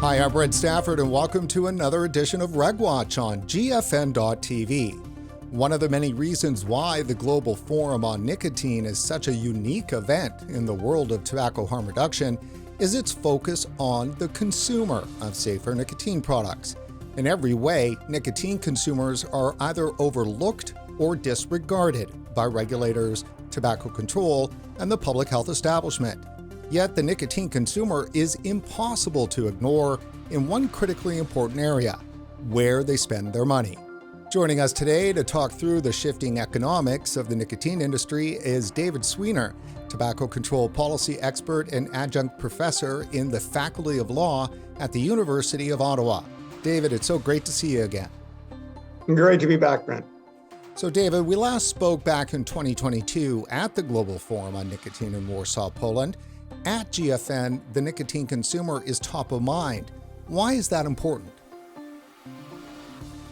Hi, I'm Brent Stafford, and welcome to another edition of RegWatch on GFN.TV. One of the many reasons why the Global Forum on Nicotine is such a unique event in the world of tobacco harm reduction is its focus on the consumer of safer nicotine products. In every way, nicotine consumers are either overlooked or disregarded by regulators, tobacco control, and the public health establishment. Yet the nicotine consumer is impossible to ignore in one critically important area: where they spend their money. Joining us today to talk through the shifting economics of the nicotine industry is David Sweanor, tobacco control policy expert and adjunct professor in the Faculty of Law at the University of Ottawa. David, it's so great to see you again. Great to be back, Brent. So David, we last spoke back in 2022 at the Global Forum on Nicotine in Warsaw, Poland. At GFN, the nicotine consumer is top of mind. Why is that important?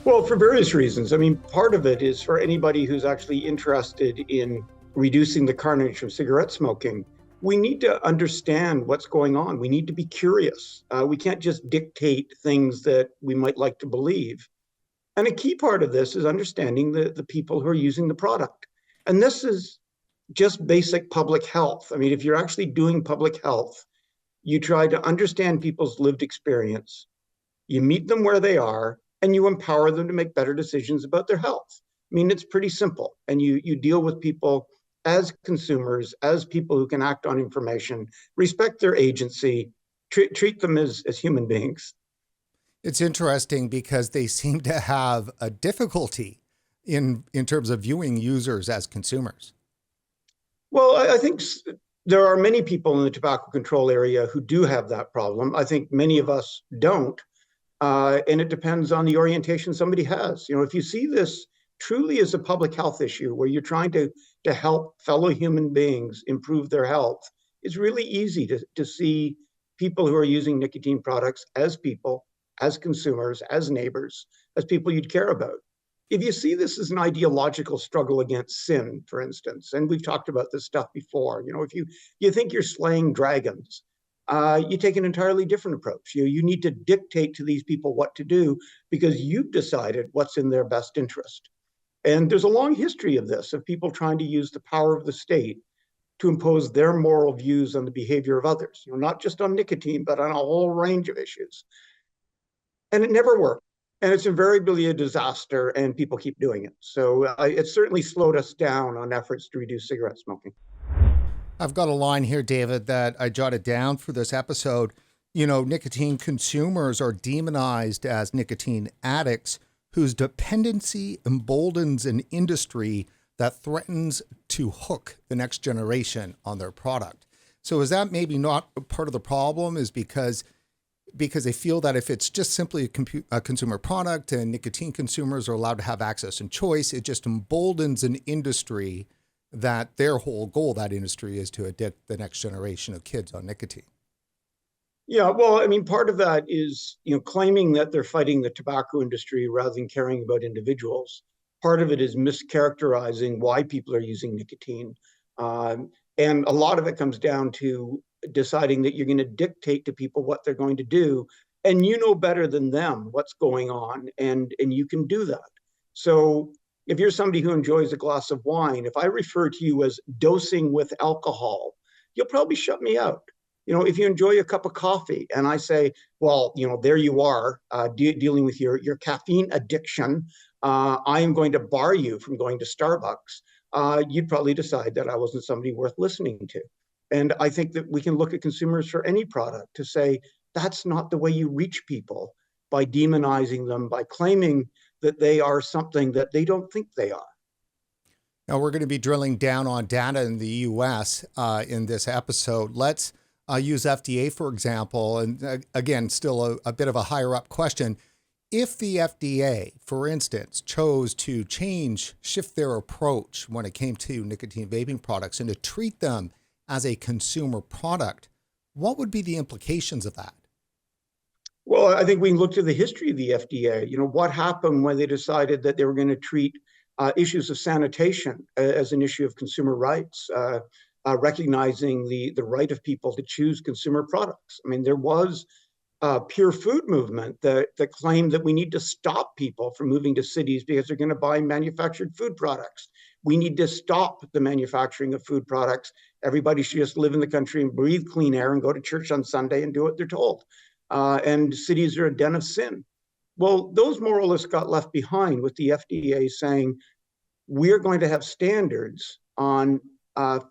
Well, for various reasons. Part of it is for anybody who's actually interested in reducing the carnage from cigarette smoking. We need to understand what's going on. We need to be curious. We can't just dictate things that we might like to believe. And a key part of this is understanding the people who are using the product. And this is just basic public health. If you're actually doing public health, you try to understand people's lived experience, you meet them where they are, and you empower them to make better decisions about their health. It's pretty simple. And you deal with people as consumers, as people who can act on information, respect their agency, treat them as human beings. It's interesting because they seem to have a difficulty in terms of viewing users as consumers. Well, I think there are many people in the tobacco control area who do have that problem. I think many of us don't. And it depends on the orientation somebody has. If you see this truly as a public health issue where you're trying to help fellow human beings improve their health, it's really easy to see people who are using nicotine products as people, as consumers, as neighbors, as people you'd care about. If you see this as an ideological struggle against sin, for instance, and we've talked about this stuff before, if you think you're slaying dragons, you take an entirely different approach. You need to dictate to these people what to do because you've decided what's in their best interest. And there's a long history of this, of people trying to use the power of the state to impose their moral views on the behavior of others, not just on nicotine, but on a whole range of issues. And it never worked. And it's invariably a disaster, and people keep doing it. So it certainly slowed us down on efforts to reduce cigarette smoking. I've got a line here, David, that I jotted down for this episode. Nicotine consumers are demonized as nicotine addicts whose dependency emboldens an industry that threatens to hook the next generation on their product. So is that maybe not part of the problem, is because they feel that if it's just simply a consumer product and nicotine consumers are allowed to have access and choice, it just emboldens an industry that their whole goal, that industry, is to addict the next generation of kids on nicotine? Yeah, well, part of that is, claiming that they're fighting the tobacco industry rather than caring about individuals. Part of it is mischaracterizing why people are using nicotine. And a lot of it comes down to deciding that you're going to dictate to people what they're going to do, and you know better than them what's going on, and you can do that. So if you're somebody who enjoys a glass of wine, if I refer to you as dosing with alcohol, you'll probably shut me out. If you enjoy a cup of coffee and I say, well, there you are dealing with your caffeine addiction, I am going to bar you from going to Starbucks, you'd probably decide that I wasn't somebody worth listening to. And I think that we can look at consumers for any product to say, that's not the way you reach people, by demonizing them, by claiming that they are something that they don't think they are. Now, we're going to be drilling down on data in the U.S. In this episode. Let's use FDA, for example. And again, still a bit of a higher up question. If the FDA, for instance, chose to shift their approach when it came to nicotine vaping products and to treat them as a consumer product, what would be the implications of that? Well, I think we can look to the history of the FDA. What happened when they decided that they were going to treat issues of sanitation as an issue of consumer rights, recognizing the right of people to choose consumer products. There was Pure Food movement that claimed that we need to stop people from moving to cities because they're going to buy manufactured food products. We need to stop the manufacturing of food products. Everybody should just live in the country and breathe clean air and go to church on Sunday and do what they're told. And cities are a den of sin. Well, those moralists got left behind with the FDA saying, we're going to have standards on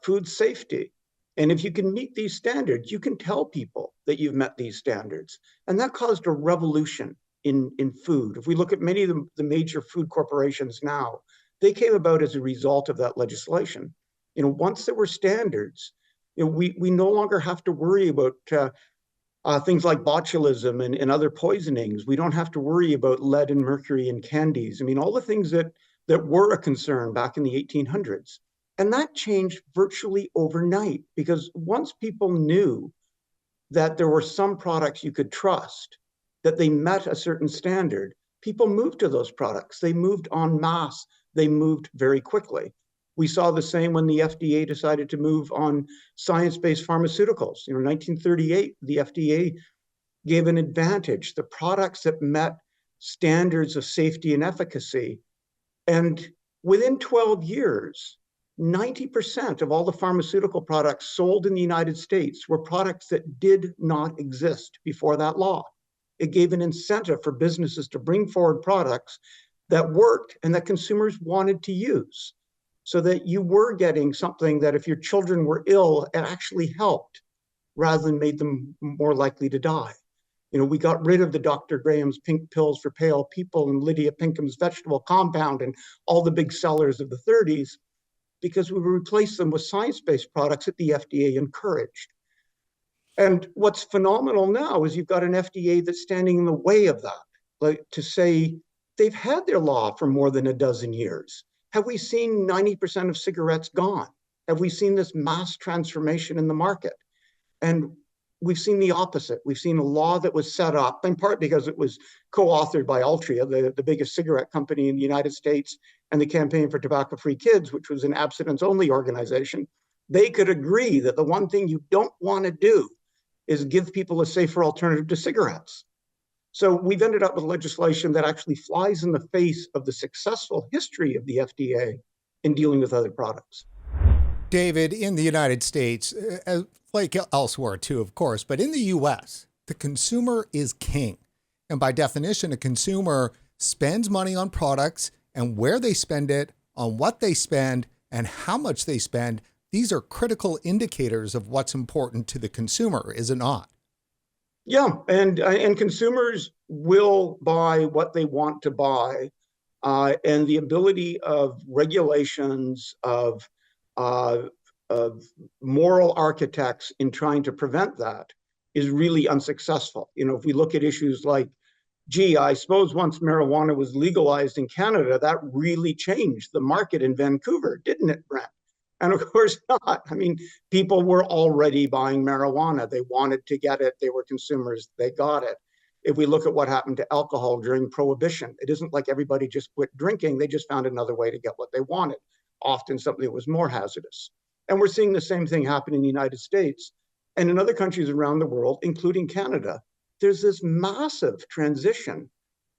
food safety. And if you can meet these standards, you can tell people that you've met these standards. And that caused a revolution in food. If we look at many of the major food corporations now, they came about as a result of that legislation. Once there were standards, we no longer have to worry about things like botulism and other poisonings. We don't have to worry about lead and mercury in candies. I mean, all the things that were a concern back in the 1800s. And that changed virtually overnight, because once people knew that there were some products you could trust, that they met a certain standard, people moved to those products. They moved en masse. They moved very quickly. We saw the same when the FDA decided to move on science-based pharmaceuticals. In 1938, the FDA gave an advantage, the products that met standards of safety and efficacy. And within 12 years, 90% of all the pharmaceutical products sold in the United States were products that did not exist before that law. It gave an incentive for businesses to bring forward products that worked and that consumers wanted to use, so that you were getting something that if your children were ill, it actually helped rather than made them more likely to die. We got rid of the Dr. Graham's pink pills for pale people and Lydia Pinkham's vegetable compound and all the big sellers of the 30s, because we replaced them with science-based products that the FDA encouraged. And what's phenomenal now is you've got an FDA that's standing in the way of that, like to say they've had their law for more than a dozen years. Have we seen 90% of cigarettes gone? Have we seen this mass transformation in the market? And we've seen the opposite. We've seen a law that was set up, in part because it was co-authored by Altria, the biggest cigarette company in the United States, and the Campaign for Tobacco-Free Kids, which was an abstinence-only organization. They could agree that the one thing you don't want to do is give people a safer alternative to cigarettes. So we've ended up with legislation that actually flies in the face of the successful history of the FDA in dealing with other products. David, in the United States, like elsewhere too, of course, but in the U.S., the consumer is king. And by definition, a consumer spends money on products, and where they spend it, on what they spend, and how much they spend, these are critical indicators of what's important to the consumer, is it not? Yeah, and consumers will buy what they want to buy, and the ability of regulations, of moral architects in trying to prevent that is really unsuccessful. If we look at issues like, I suppose once marijuana was legalized in Canada, that really changed the market in Vancouver, didn't it, Brent? And of course not. I mean, people were already buying marijuana. They wanted to get it. They were consumers. They got it. If we look at what happened to alcohol during Prohibition, it isn't like everybody just quit drinking. They just found another way to get what they wanted, often something that was more hazardous. And we're seeing the same thing happen in the United States and in other countries around the world, including Canada. There's this massive transition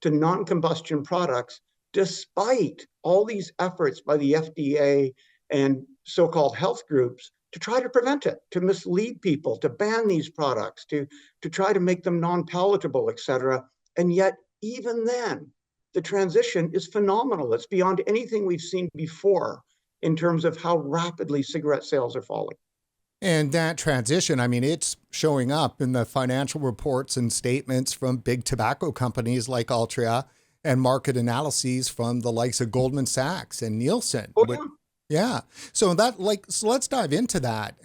to non-combustion products, despite all these efforts by the FDA and so-called health groups to try to prevent it, to mislead people, to ban these products, to try to make them non-palatable, et cetera. And yet, even then, the transition is phenomenal. It's beyond anything we've seen before in terms of how rapidly cigarette sales are falling. And that transition, I mean, it's showing up in the financial reports and statements from big tobacco companies like Altria and market analyses from the likes of Goldman Sachs and Nielsen. Oh, yeah. Yeah. So let's dive into that.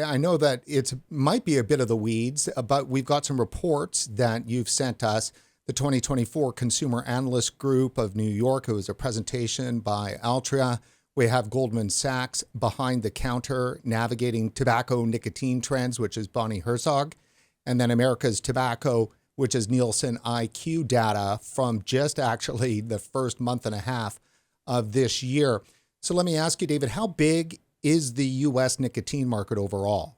I know that it might be a bit of the weeds, but we've got some reports that you've sent us. The 2024 Consumer Analyst Group of New York, it was a presentation by Altria. We have Goldman Sachs behind the counter navigating tobacco nicotine trends, which is Bonnie Herzog. And then America's Tobacco, which is Nielsen IQ data from just actually the first month and a half of this year. So let me ask you, David, how big is the U.S. nicotine market overall?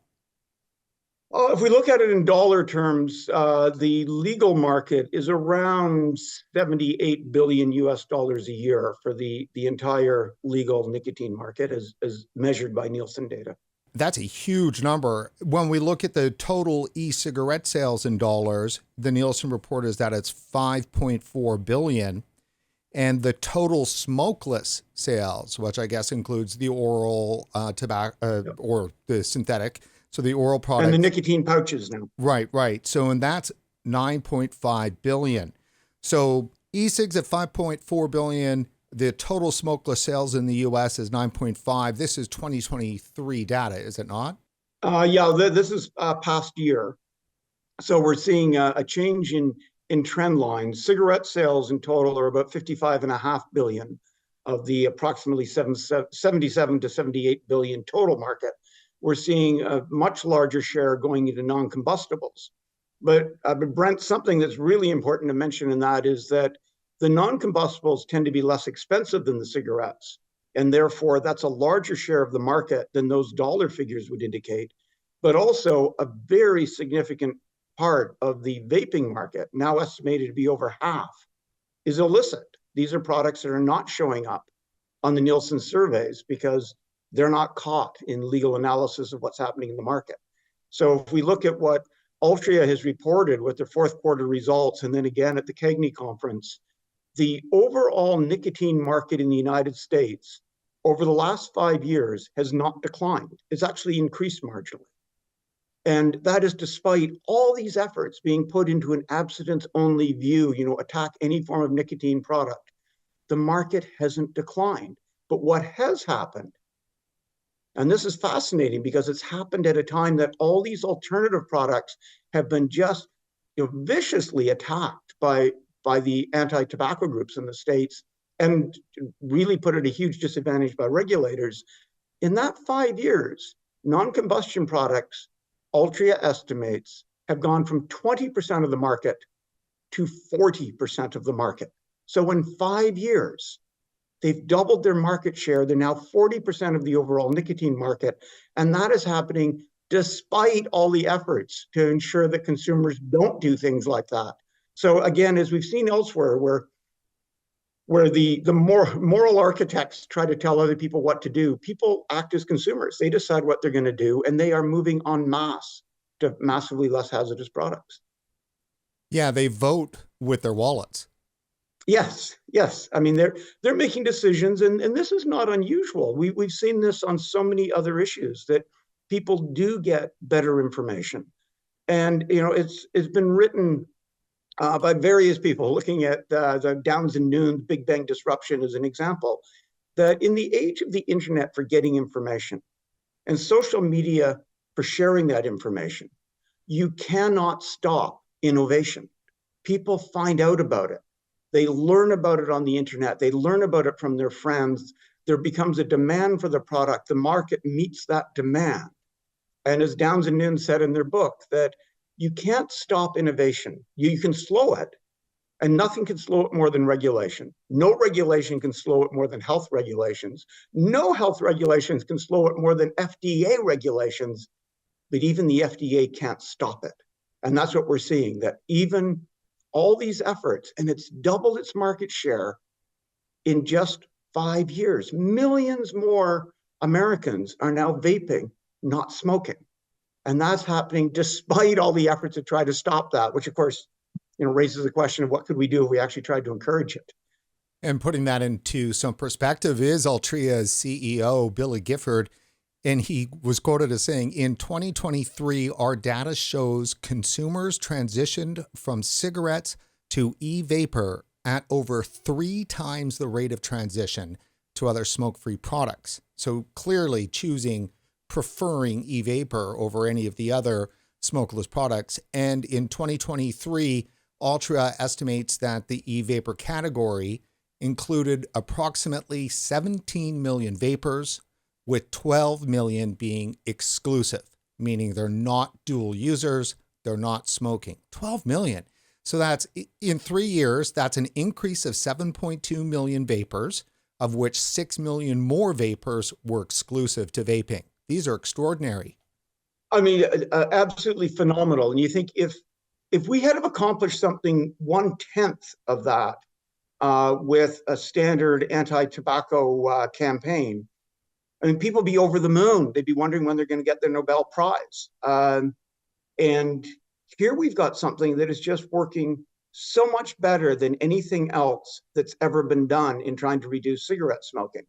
If we look at it in dollar terms, the legal market is around 78 billion US dollars a year for the entire legal nicotine market as measured by Nielsen data. That's a huge number. When we look at the total e-cigarette sales in dollars, the Nielsen report is that it's 5.4 billion. And the total smokeless sales, which I guess includes the oral tobacco or the synthetic, so the oral product. And the nicotine pouches now. Right. So, and that's 9.5 billion. So e-cigs at 5.4 billion. The total smokeless sales in the U.S. is 9.5. This is 2023 data, is it not? This is past year. So we're seeing a change in trend lines. Cigarette sales in total are about 55.5 billion of the approximately 77 to 78 billion total market. We're seeing a much larger share going into non-combustibles. But Brent, something that's really important to mention in that is that the non-combustibles tend to be less expensive than the cigarettes. And therefore, that's a larger share of the market than those dollar figures would indicate. But also a very significant part of the vaping market, now estimated to be over half, is illicit. These are products that are not showing up on the Nielsen surveys because they're not caught in legal analysis of what's happening in the market. So if we look at what Altria has reported with their fourth quarter results, and then again at the CAGNY conference, the overall nicotine market in the United States over the last 5 years has not declined. It's actually increased marginally. And that is despite all these efforts being put into an abstinence-only view, attack any form of nicotine product. The market hasn't declined. But what has happened, and this is fascinating because it's happened at a time that all these alternative products have been just viciously attacked by the anti-tobacco groups in the States and really put at a huge disadvantage by regulators. In that 5 years, non-combustion products, Altria estimates, have gone from 20% of the market to 40% of the market. So in 5 years, they've doubled their market share. They're now 40% of the overall nicotine market. And that is happening despite all the efforts to ensure that consumers don't do things like that. So again, as we've seen elsewhere, where the more moral architects try to tell other people what to do, people act as consumers. They decide what they're going to do, and they are moving en masse to massively less hazardous products. Yeah, they vote with their wallets. Yes. I mean, they're making decisions, and this is not unusual. We've seen this on so many other issues that people do get better information, and it's been written by various people, looking at the Downs and Nunes Big Bang disruption as an example, that in the age of the internet for getting information and social media for sharing that information, you cannot stop innovation. People find out about it. They learn about it on the internet. They learn about it from their friends. There becomes a demand for the product. The market meets that demand. And as Downs and Nunes said in their book, that you can't stop innovation. You can slow it, and nothing can slow it more than regulation. No regulation can slow it more than health regulations. No health regulations can slow it more than FDA regulations, but even the FDA can't stop it. And that's what we're seeing, that even all these efforts, and it's doubled its market share in just 5 years. Millions more Americans are now vaping, not smoking. And that's happening despite all the efforts to try to stop that, which of course, raises the question of what could we do if we actually tried to encourage it. And putting that into some perspective is Altria's CEO, Billy Gifford, and he was quoted as saying, in 2023, our data shows consumers transitioned from cigarettes to e-vapor at over 3 times the rate of transition to other smoke-free products. So clearly preferring e-vapor over any of the other smokeless products. And in 2023, Altria estimates that the e-vapor category included approximately 17 million vapors, with 12 million being exclusive, meaning they're not dual users, they're not smoking. 12 million. So that's, in 3 years, that's an increase of 7.2 million vapors, of which 6 million more vapors were exclusive to vaping. These are extraordinary. I mean, absolutely phenomenal. And you think if we had accomplished something 1/10 of that with a standard anti-tobacco campaign, I mean, people be over the moon. They'd be wondering when they're going to get their Nobel Prize. And here we've got something that is just working so much better than anything else that's ever been done in trying to reduce cigarette smoking.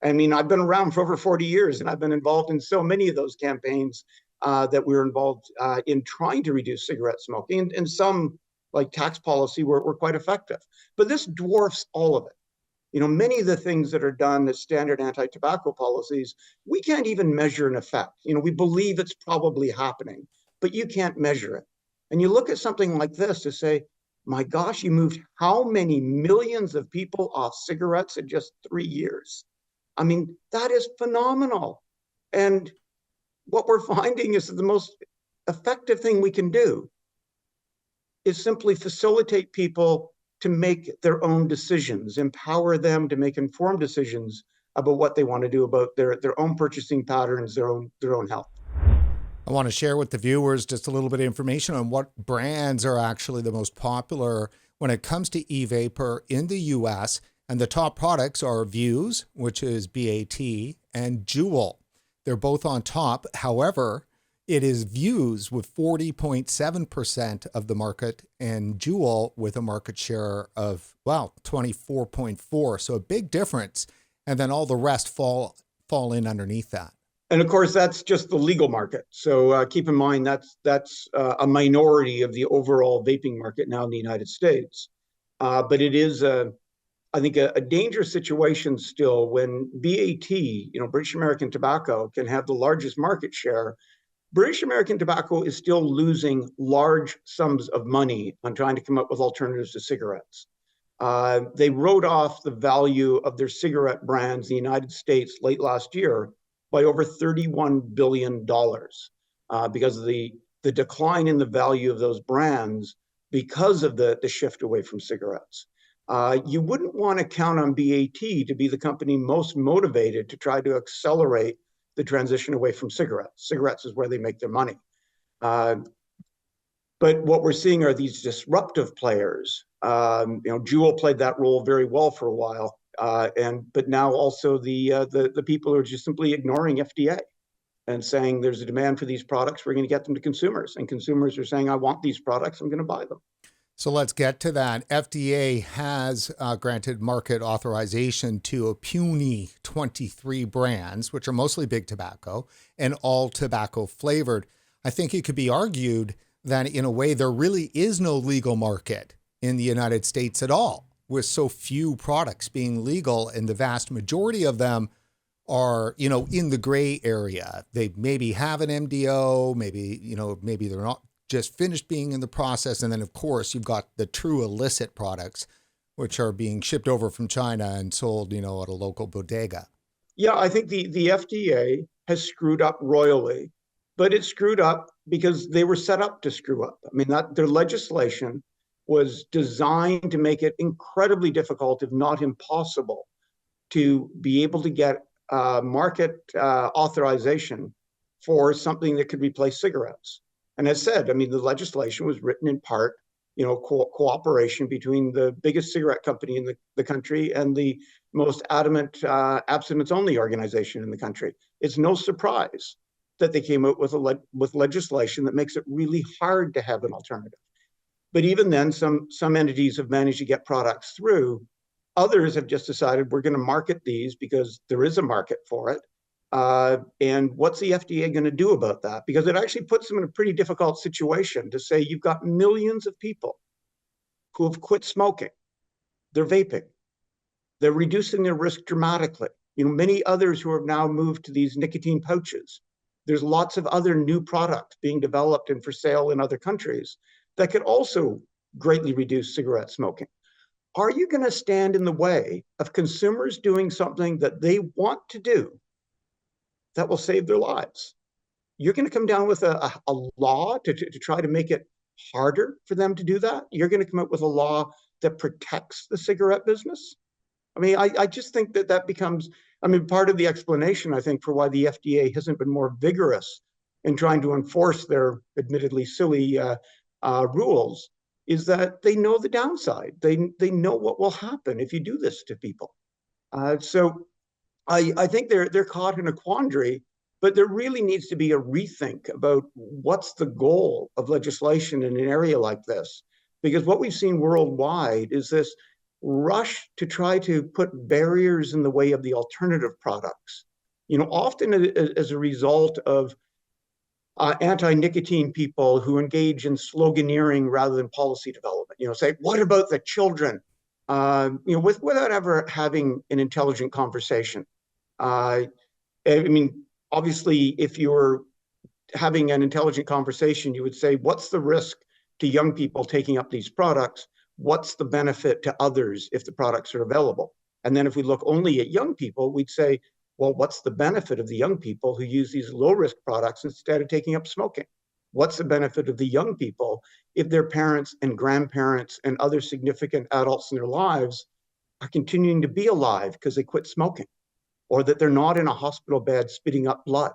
I mean, I've been around for over 40 years and I've been involved in so many of those campaigns that we were involved in trying to reduce cigarette smoking. And some, like tax policy, were quite effective. But this dwarfs all of it. You know, many of the things that are done as standard anti-tobacco policies, we can't even measure an effect. You know, we believe it's probably happening, but you can't measure it. And you look at something like this to say, my gosh, you moved how many millions of people off cigarettes in just 3 years? I mean, that is phenomenal. And what we're finding is that the most effective thing we can do is simply facilitate people to make their own decisions, empower them to make informed decisions about what they want to do about their own purchasing patterns, their own health. I want to share with the viewers just a little bit of information on what brands are actually the most popular when it comes to e-vapor in the US. And the top products are Vuse, which is BAT, and Juul. They're both on top. However, it is Vuse with 40.7% of the market and Juul with a market share of, 24.4. So a big difference. And then all the rest fall in underneath that. And of course, that's just the legal market. So keep in mind that's a minority of the overall vaping market now in the United States. But it is, I think, a dangerous situation still when BAT, British American Tobacco, can have the largest market share. British American Tobacco is still losing large sums of money on trying to come up with alternatives to cigarettes. They wrote off the value of their cigarette brands in the United States late last year by over $31 billion because of the decline in the value of those brands because of the shift away from cigarettes. You wouldn't want to count on BAT to be the company most motivated to try to accelerate the transition away from cigarettes. Cigarettes is where they make their money. But what we're seeing are these disruptive players. Juul played that role very well for a while. But now also the people who are just simply ignoring FDA and saying there's a demand for these products, we're going to get them to consumers. And consumers are saying, I want these products, I'm going to buy them. So let's get to that. FDA has granted market authorization to a puny 23 brands, which are mostly big tobacco and all tobacco flavored. I think it could be argued that in a way there really is no legal market in the United States at all, with so few products being legal, and the vast majority of them are, in the gray area. They maybe have an MDO, maybe they're not just finished being in the process. And then, of course, you've got the true illicit products, which are being shipped over from China and sold, at a local bodega. Yeah, I think the FDA has screwed up royally, but it screwed up because they were set up to screw up. I mean, their legislation was designed to make it incredibly difficult, if not impossible, to be able to get market authorization for something that could replace cigarettes. And as said, I mean, the legislation was written in part, cooperation between the biggest cigarette company in the country and the most adamant abstinence-only organization in the country. It's no surprise that they came out with legislation that makes it really hard to have an alternative. But even then, some entities have managed to get products through. Others have just decided we're going to market these because there is a market for it. And what's the FDA going to do about that? Because it actually puts them in a pretty difficult situation to say you've got millions of people who have quit smoking. They're vaping. They're reducing their risk dramatically. Many others who have now moved to these nicotine pouches. There's lots of other new products being developed and for sale in other countries that could also greatly reduce cigarette smoking. Are you going to stand in the way of consumers doing something that they want to do that will save their lives? You're going to come down with a law to try to make it harder for them to do that? You're going to come up with a law that protects the cigarette business? I mean, I just think that becomes, part of the explanation, I think, for why the FDA hasn't been more vigorous in trying to enforce their admittedly silly rules is that they know the downside. They know what will happen if you do this to people. So I think they're caught in a quandary, but there really needs to be a rethink about what's the goal of legislation in an area like this. Because what we've seen worldwide is this rush to try to put barriers in the way of the alternative products. Often as a result of anti-nicotine people who engage in sloganeering rather than policy development. Say, what about the children? Without ever having an intelligent conversation. I mean, obviously, if you're having an intelligent conversation, you would say, what's the risk to young people taking up these products? What's the benefit to others if the products are available? And then if we look only at young people, we'd say, well, what's the benefit of the young people who use these low-risk products instead of taking up smoking? What's the benefit of the young people if their parents and grandparents and other significant adults in their lives are continuing to be alive because they quit smoking, or that they're not in a hospital bed spitting up blood?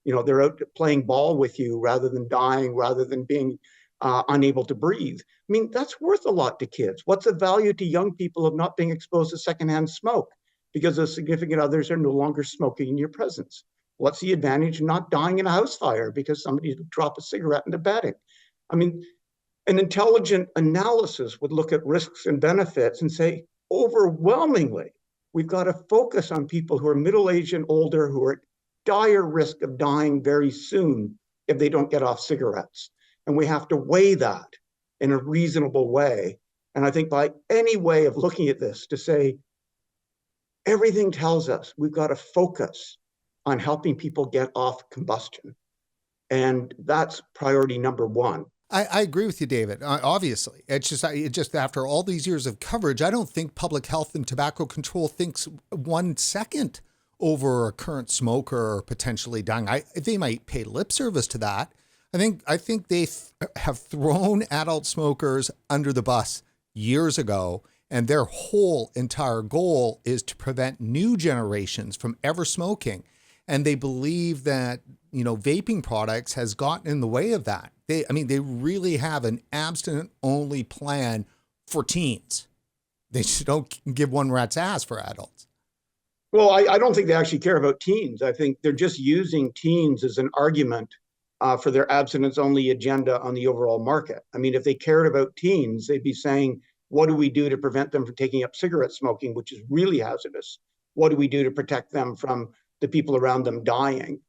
They're out playing ball with you rather than dying, rather than being unable to breathe. I mean, that's worth a lot to kids. What's the value to young people of not being exposed to secondhand smoke because those significant others are no longer smoking in your presence? What's the advantage of not dying in a house fire because somebody dropped a cigarette in the bedding? I mean, an intelligent analysis would look at risks and benefits and say, overwhelmingly, we've got to focus on people who are middle-aged and older who are at dire risk of dying very soon if they don't get off cigarettes. And we have to weigh that in a reasonable way. And I think by any way of looking at this, to say, everything tells us we've got to focus on helping people get off combustion. And that's priority number one. I agree with you, David. Obviously, it's just after all these years of coverage, I don't think public health and tobacco control thinks 1 second over a current smoker potentially dying. They might pay lip service to that. I think they have thrown adult smokers under the bus years ago, and their whole entire goal is to prevent new generations from ever smoking. And they believe that, vaping products has gotten in the way of that. They really have an abstinent-only plan for teens. They just don't give one rat's ass for adults. Well, I don't think they actually care about teens. I think they're just using teens as an argument for their abstinence-only agenda on the overall market. I mean, if they cared about teens, they'd be saying, what do we do to prevent them from taking up cigarette smoking, which is really hazardous? What do we do to protect them from the people around them dying?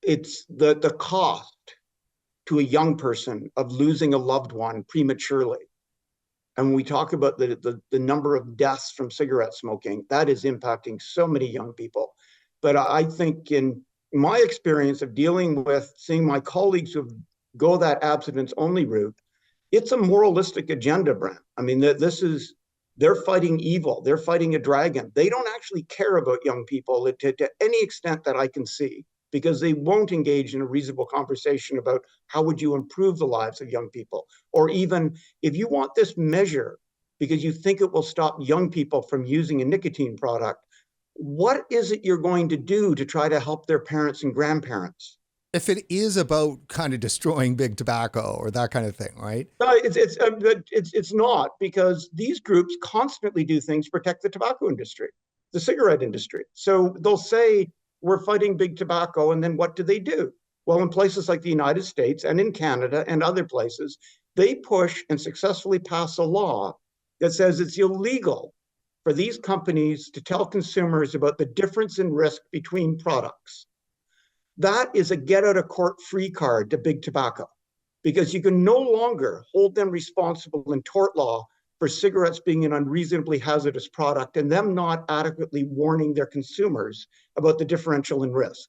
It's the cost to a young person of losing a loved one prematurely. And when we talk about the number of deaths from cigarette smoking, that is impacting so many young people. But I think in my experience of dealing with seeing my colleagues who go that abstinence only route, it's a moralistic agenda, Brent. I mean, they're fighting evil. They're fighting a dragon. They don't actually care about young people to any extent that I can see, because they won't engage in a reasonable conversation about how would you improve the lives of young people. Or even if you want this measure because you think it will stop young people from using a nicotine product, what is it you're going to do to try to help their parents and grandparents? If it is about kind of destroying big tobacco or that kind of thing, right? No, it's not, because these groups constantly do things to protect the tobacco industry, the cigarette industry. So they'll say, we're fighting big tobacco, and then what do? Well, in places like the United States and in Canada and other places, they push and successfully pass a law that says it's illegal for these companies to tell consumers about the difference in risk between products. That is a get out of court free card to big tobacco, because you can no longer hold them responsible in tort law for cigarettes being an unreasonably hazardous product and them not adequately warning their consumers about the differential in risk,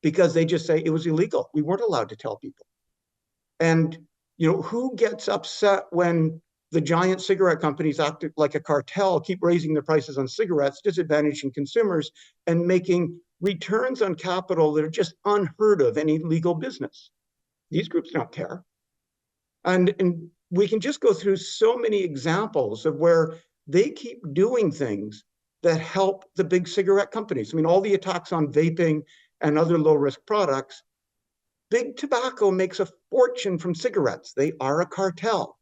because they just say it was illegal. We weren't allowed to tell people. And who gets upset when the giant cigarette companies act like a cartel, keep raising their prices on cigarettes, disadvantaging consumers, and making returns on capital that are just unheard of in any legal business? These groups don't care. And we can just go through so many examples of where they keep doing things that help the big cigarette companies. I mean, all the attacks on vaping and other low-risk products, big tobacco makes a fortune from cigarettes. They are a cartel.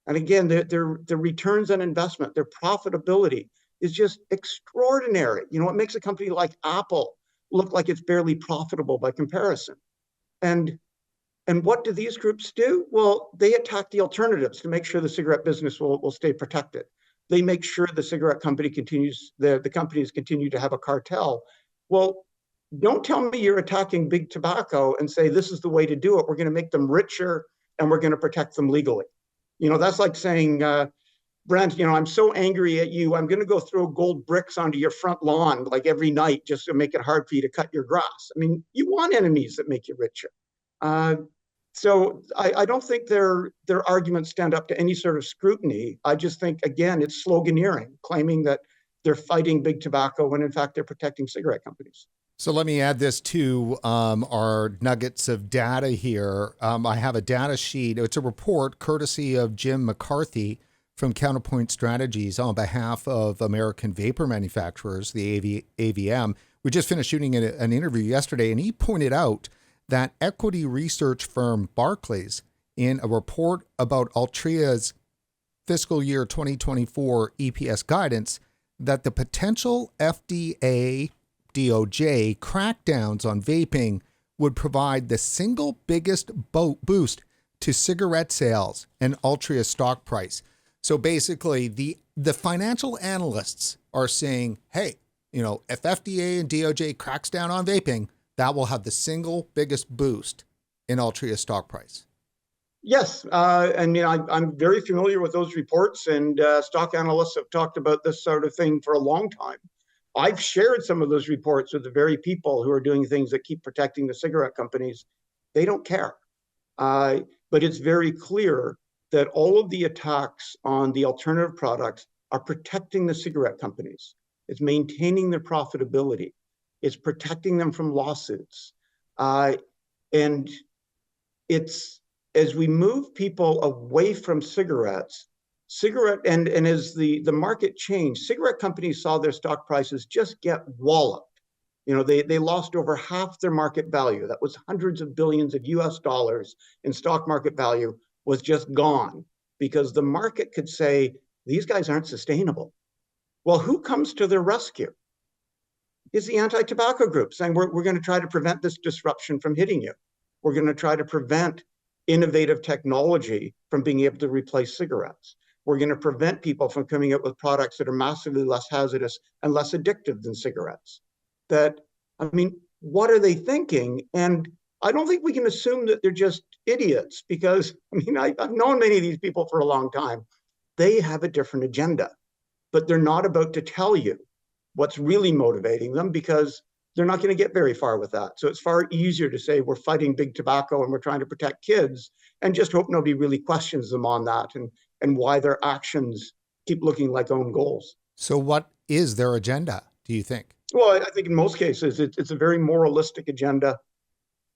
And again, their returns on investment, their profitability is just extraordinary. It makes a company like Apple look like it's barely profitable by comparison. And what do these groups do? Well, they attack the alternatives to make sure the cigarette business will stay protected. They make sure the cigarette company the companies continue to have a cartel. Well, don't tell me you're attacking big tobacco and say this is the way to do it. We're going to make them richer and we're going to protect them legally. That's like saying, Brent, I'm so angry at you, I'm going to go throw gold bricks onto your front lawn like every night just to make it hard for you to cut your grass. I mean, you want enemies that make you richer. So I don't think their arguments stand up to any sort of scrutiny. I just think, again, it's sloganeering, claiming that they're fighting big tobacco when in fact they're protecting cigarette companies. So let me add this to our nuggets of data here. I have a data sheet. It's a report courtesy of Jim McCarthy from Counterpoint Strategies on behalf of American Vapor Manufacturers, the AVM. We just finished shooting an interview yesterday, and he pointed out that equity research firm Barclays, in a report about Altria's fiscal year 2024 EPS guidance, that the potential FDA DOJ crackdowns on vaping would provide the single biggest boost to cigarette sales and Altria's stock price. So basically, the financial analysts are saying, hey, if FDA and DOJ cracks down on vaping, that will have the single biggest boost in Altria's stock price. Yes, I'm very familiar with those reports, and stock analysts have talked about this sort of thing for a long time. I've shared some of those reports with the very people who are doing things that keep protecting the cigarette companies. They don't care. But it's very clear that all of the attacks on the alternative products are protecting the cigarette companies. It's maintaining their profitability. It's protecting them from lawsuits. And it's, as we move people away from cigarettes, and as the market changed, cigarette companies saw their stock prices just get walloped. They lost over half their market value. That was hundreds of billions of US dollars in stock market value was just gone because the market could say, these guys aren't sustainable. Well, who comes to their rescue? Is the anti-tobacco group saying, we're going to try to prevent this disruption from hitting you. We're going to try to prevent innovative technology from being able to replace cigarettes. We're going to prevent people from coming up with products that are massively less hazardous and less addictive than cigarettes. What are they thinking? And I don't think we can assume that they're just idiots because, I've known many of these people for a long time. They have a different agenda, but they're not about to tell you what's really motivating them because they're not going to get very far with that. So it's far easier to say we're fighting big tobacco and we're trying to protect kids and just hope nobody really questions them on that and why their actions keep looking like own goals. So what is their agenda, do you think? Well, I think in most cases, it's a very moralistic agenda.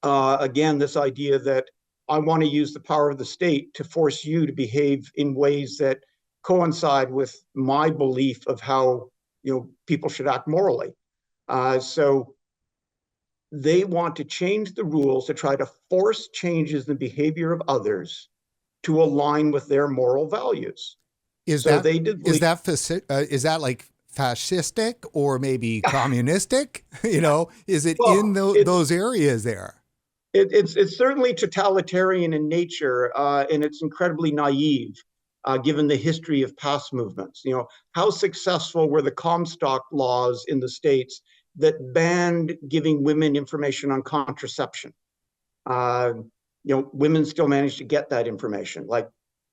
Again, this idea that I want to use the power of the state to force you to behave in ways that coincide with my belief of how people should act morally. So they want to change the rules to try to force changes in the behavior of others to align with their moral values. Is that like fascistic or maybe communistic? Is it those areas there? It's certainly totalitarian in nature, and it's incredibly naive, given the history of past movements. How successful were the Comstock laws in the States that banned giving women information on contraception? Women still managed to get that information. Like,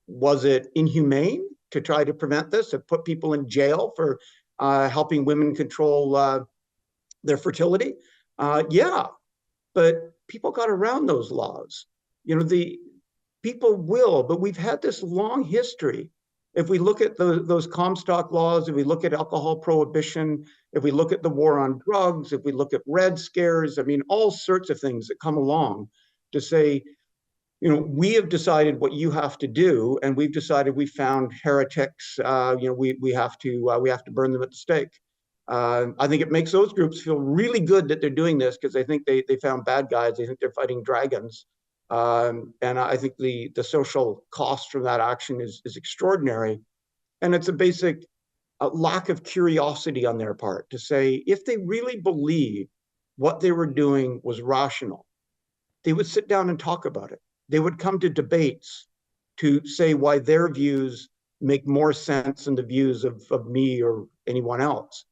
was it inhumane to try to prevent this, to put people in jail for helping women control their fertility? Yeah, but people got around those laws. The people will, but we've had this long history. If we look at those Comstock laws, if we look at alcohol prohibition, if we look at the war on drugs, if we look at Red Scares, all sorts of things that come along to say, we have decided what you have to do, and we've decided we found heretics. We have to burn them at the stake. I think it makes those groups feel really good that they're doing this because they think they found bad guys. They think they're fighting dragons. And I think the social cost from that action is extraordinary. And it's a basic lack of curiosity on their part to say, if they really believe what they were doing was rational, they would sit down and talk about it. They would come to debates to say why their views make more sense than the views of me or anyone else.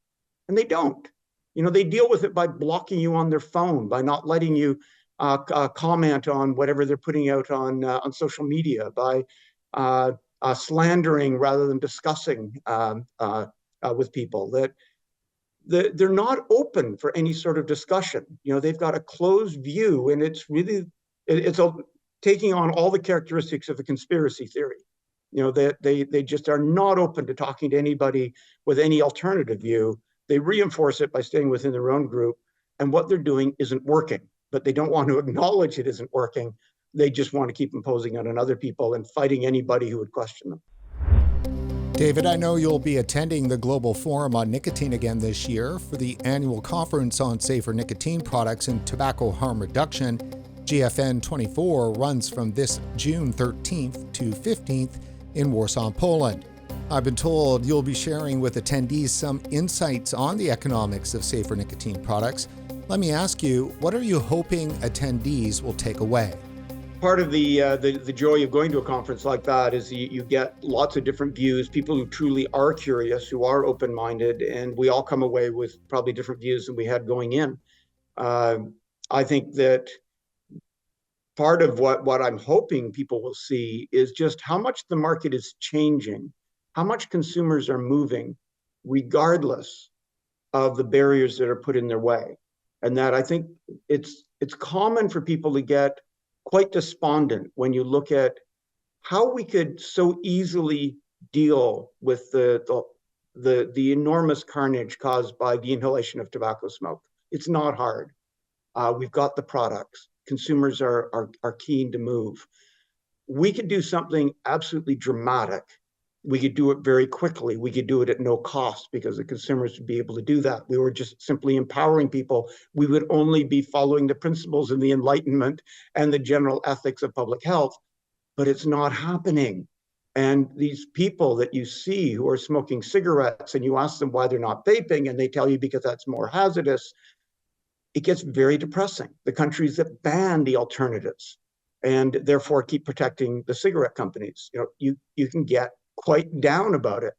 And they don't. They deal with it by blocking you on their phone, by not letting you comment on whatever they're putting out on social media, by slandering rather than discussing with people. That they're not open for any sort of discussion. They've got a closed view, and it's taking on all the characteristics of a conspiracy theory. That they just are not open to talking to anybody with any alternative view. They reinforce it by staying within their own group, and what they're doing isn't working, but they don't want to acknowledge it isn't working. They just want to keep imposing it on other people and fighting anybody who would question them. David, I know you'll be attending the Global Forum on Nicotine again this year for the annual conference on safer nicotine products and tobacco harm reduction. GFN 24 runs from this June 13th to 15th in Warsaw, Poland. I've been told you'll be sharing with attendees some insights on the economics of safer nicotine products. Let me ask you, what are you hoping attendees will take away? Part of the joy of going to a conference like that is you get lots of different views, people who truly are curious, who are open-minded, and we all come away with probably different views than we had going in. I think that part of what I'm hoping people will see is just how much the market is changing, how much consumers are moving, regardless of the barriers that are put in their way. And that I think it's common for people to get quite despondent when you look at how we could so easily deal with the enormous carnage caused by the inhalation of tobacco smoke. It's not hard. We've got the products. Consumers are keen to move. We could do something absolutely dramatic. We could do it very quickly. We could do it at no cost because the consumers would be able to do that. We were just simply empowering people. We would only be following the principles of the Enlightenment and the general ethics of public health, but it's not happening. And these people that you see who are smoking cigarettes and you ask them why they're not vaping and they tell you because that's more hazardous, it gets very depressing. The countries that ban the alternatives and therefore keep protecting the cigarette companies, you can get quite down about it.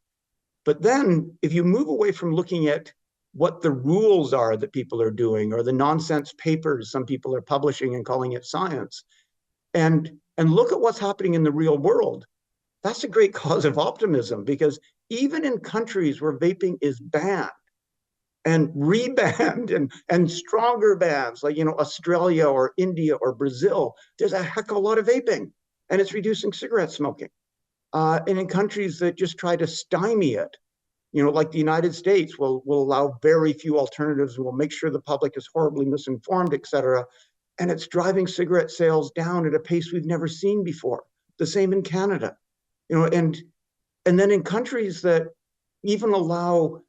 But then if you move away from looking at what the rules are that people are doing or the nonsense papers some people are publishing and calling it science, and look at what's happening in the real world, that's a great cause of optimism, because even in countries where vaping is banned and rebanned and stronger bans like Australia or India or Brazil, there's a heck of a lot of vaping and it's reducing cigarette smoking. And in countries that just try to stymie it, like the United States, will allow very few alternatives and will make sure the public is horribly misinformed, et cetera. And it's driving cigarette sales down at a pace we've never seen before. The same in Canada, and then in countries that even allow,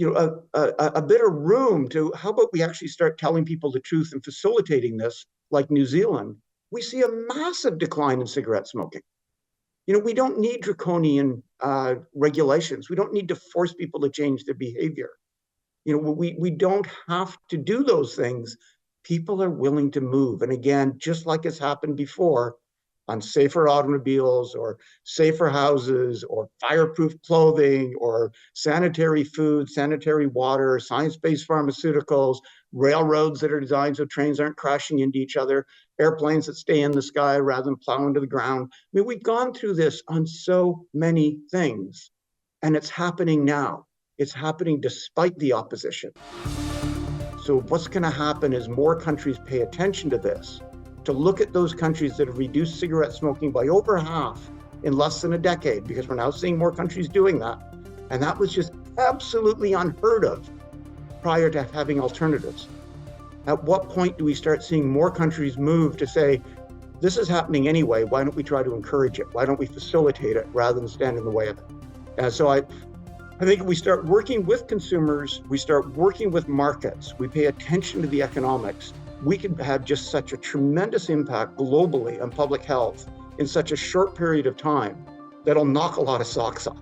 a bit of room to, how about we actually start telling people the truth and facilitating this, like New Zealand, we see a massive decline in cigarette smoking. We don't need draconian regulations. We don't need to force people to change their behavior. We don't have to do those things. People are willing to move. And again, just like it's happened before on safer automobiles or safer houses or fireproof clothing or sanitary food, sanitary water, science-based pharmaceuticals, railroads that are designed so trains aren't crashing into each other, airplanes that stay in the sky rather than plow into the ground. I mean, we've gone through this on so many things, and it's happening now. It's happening despite the opposition. So what's going to happen is more countries pay attention to this, to look at those countries that have reduced cigarette smoking by over half in less than a decade, because we're now seeing more countries doing that. And that was just absolutely unheard of prior to having alternatives. At what point do we start seeing more countries move to say, this is happening anyway, why don't we try to encourage it? Why don't we facilitate it rather than stand in the way of it? And so I think if we start working with consumers, we start working with markets, we pay attention to the economics, we can have just such a tremendous impact globally on public health in such a short period of time that'll knock a lot of socks off.